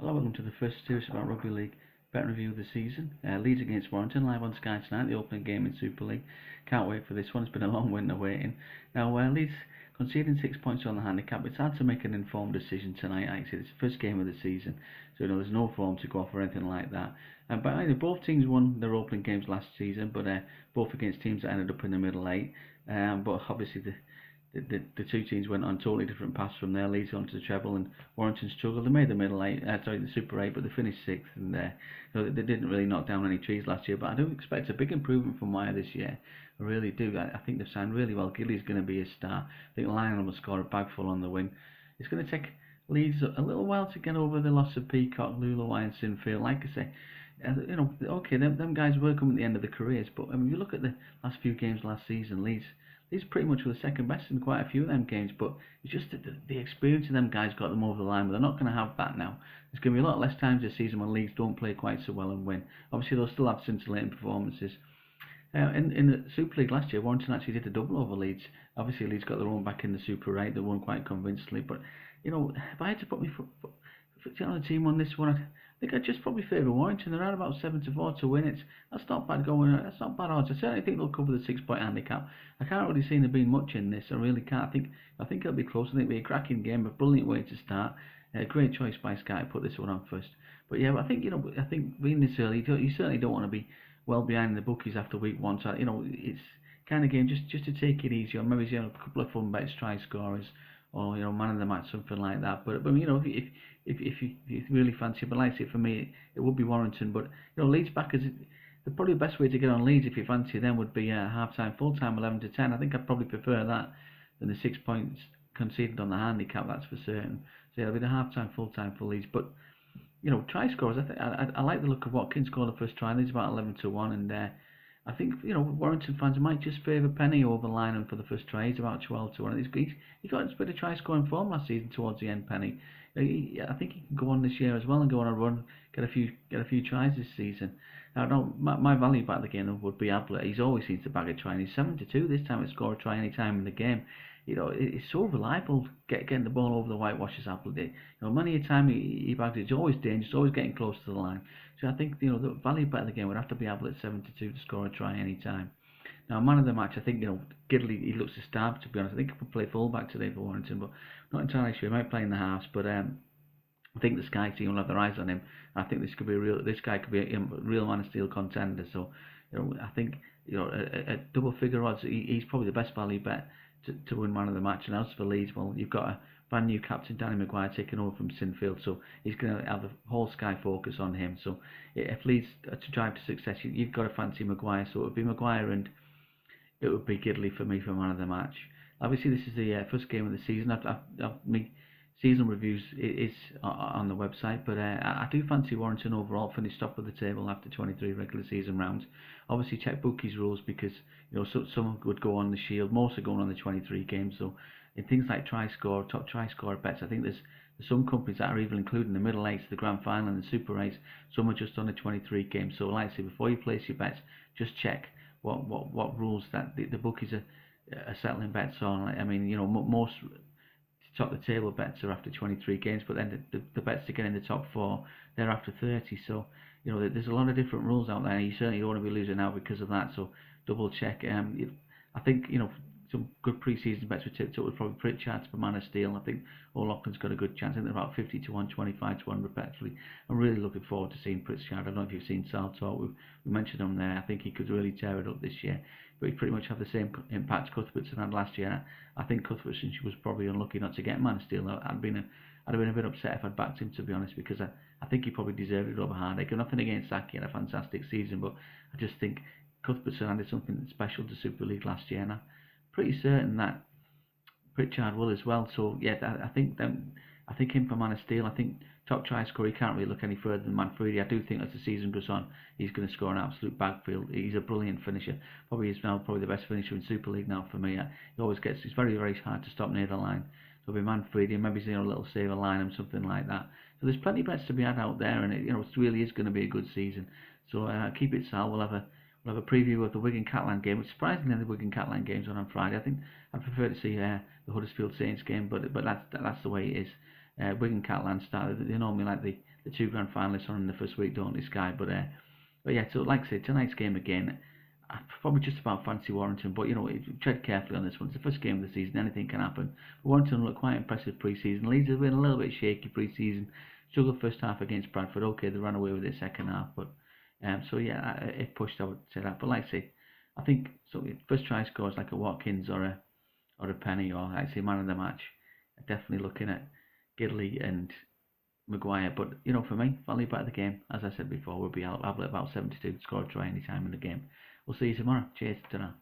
Hello, welcome to the first series about Rugby League bet review of the season. Leeds against Warrington, live on Sky tonight, the opening game in Super League. Can't wait for this one, it's been a long winter waiting. Now, Leeds conceding 6 points on the handicap. It's hard to make an informed decision tonight. Actually, it's the first game of the season, so there's no form to go off or anything like that. But either both teams won their opening games last season, but both against teams that ended up in the middle eight. But obviously, the two teams went on totally different paths from there. Leeds onto the treble and Warrington struggled. They made the middle eight, the Super 8, but they finished sixth. And they didn't really knock down any trees last year. But I do expect a big improvement from Wire this year. I really do. I think they've signed really well. Gilly's going to be a star. I think Lionel will score a bagful on the wing. It's going to take Leeds a little while to get over the loss of Peacock, Lulawai and Sinfield. Like I say, okay, them guys were coming at the end of their careers. But I mean, you look at the last few games last season, Leeds pretty much were the second best in quite a few of them games, but it's just that the experience of them guys got them over the line, but they're not going to have that now. There's going to be a lot less times this season when Leeds don't play quite so well and win. Obviously, they'll still have scintillating performances. In the Super League last year, Warrington actually did a double over Leeds. Obviously, Leeds got their own back in the Super 8. They won quite convincingly, but if I had to put me on a team on this one, I think I'd just probably favour Warrington. They're at about 7-4 to win it. That's not bad going. That's not bad odds. I certainly think they'll cover the 6 point handicap. I can't really see there being much in this. I really can't. I think it'll be close. I think it'll be a cracking game. A brilliant way to start. A great choice by Sky to put this one on first. But yeah, I think I think being this early, you certainly don't want to be well behind the bookies after week one. So it's kind of game just to take it easy, or maybe a couple of fun bets, try scorers, or man of the match, something like that. But if you really fancy, but like I say, for me, it would be Warrington. But Leeds backers, probably the best way to get on Leeds if you fancy them would be half time, full time, 11-10. I think I'd probably prefer that than the 6 points conceded on the handicap. That's for certain. So yeah, it'll be the half time, full time for Leeds. But try scorers. I like the look of Watkins scored the first try. He's about 11-1, and I think Warrington fans might just favour Penny over Lynham for the first try. He's about 12-1. He got a bit of try scoring form last season towards the end. Penny, I think he can go on this year as well and go on a run, get a few tries this season. Now, no, my value back the game would be Ablett. He's always seems to bag a try, and he's 7-2 this time. He score a try any time in the game. It's so reliable getting the ball over the whitewashers. Ablett. Many a time he bags it. He's always dangerous, always getting close to the line. So I think the value bet of the game would have to be Ablett 7-2 to score a try any time. Now, man of the match, I think Gidley, he looks a star, to be honest. I think he could play fullback today for Warrington, but not entirely sure. He might play in the halves, but I think the Sky team will have their eyes on him. I think this guy could be a real man of steel contender. So I think at double figure odds, he's probably the best value bet to win man of the match. And as for Leeds, well, you've got a brand new captain, Danny Maguire, taking over from Sinfield, so he's going to have the whole Sky focus on him. So if Leeds are to drive to success, you've got to fancy Maguire. So it would be Maguire and it would be Gidley for me for man of the match. Obviously, this is the first game of the season. My season reviews is on the website, but I do fancy Warrington overall. Finished top of the table after 23 regular season rounds. Obviously, check bookies rules because some would go on the Shield, most are going on the 23 games. So in things like top try score bets, I think there's some companies that are even including the middle eights, the grand final, and the super eights. Some are just on the 23 games. So like I say, before you place your bets, just check what rules that the bookies are settling bets on. I mean, most top of the table bets are after 23 games, but then the bets to get in the top four, they're after 30. So there's a lot of different rules out there. You certainly don't want to be losing out because of that. So double check. I think some good pre-season bets were tipped up with probably Pritchard's for Man of Steel. I think O'Loughlin's got a good chance. I think they're about 50-1, 25-1 respectively. I'm really looking forward to seeing Pritchard. I don't know if you've seen Sal talk. We mentioned him there. I think he could really tear it up this year. But he pretty much had the same impact Cuthbertson had last year. I think Cuthbertson was probably unlucky not to get Man of Steel. I'd have been a bit upset if I'd backed him, to be honest, because I think he probably deserved it over Hardick. Nothing against Saki, had a fantastic season, but I just think Cuthbertson added something special to Super League last year, and I'm pretty certain that Pritchard will as well. So yeah, I think him for Man of Steel. I think top try scorer, he can't really look any further than Manfredi. I do think as the season goes on, he's going to score an absolute bagfield. He's a brilliant finisher. Probably is now the best finisher in Super League now for me. He always gets. It's very very hard to stop near the line. So it'll be Manfredi, maybe a little saver line and something like that. So there's plenty of bets to be had out there, and it really is going to be a good season. So keep it, Sal. We'll have a preview of the Wigan Catalan game. Which surprisingly, the Wigan Catalan game's on Friday. I think I'd prefer to see the Huddersfield Saints game, but that's the way it is. Wigan Catalan started. They normally like the two grand finalists on in the first week, don't they, Sky? But yeah, so like I say, tonight's game again. I probably just about fancy Warrington, but tread carefully on this one. It's the first game of the season, anything can happen. But Warrington look quite impressive pre-season. Leeds have been a little bit shaky pre-season. Struggled first half against Bradford. Okay, they ran away with it second half, but so yeah, if pushed, I would say that. But like I say, I think so. First try scores like a Watkins or a Penny, or like I say, man of the match. Definitely looking at Gidley and Maguire. But for me, value back of the game, as I said before, would be I'll have about 72 to score a try any time in the game. We'll see you tomorrow. Cheers, ta-ra.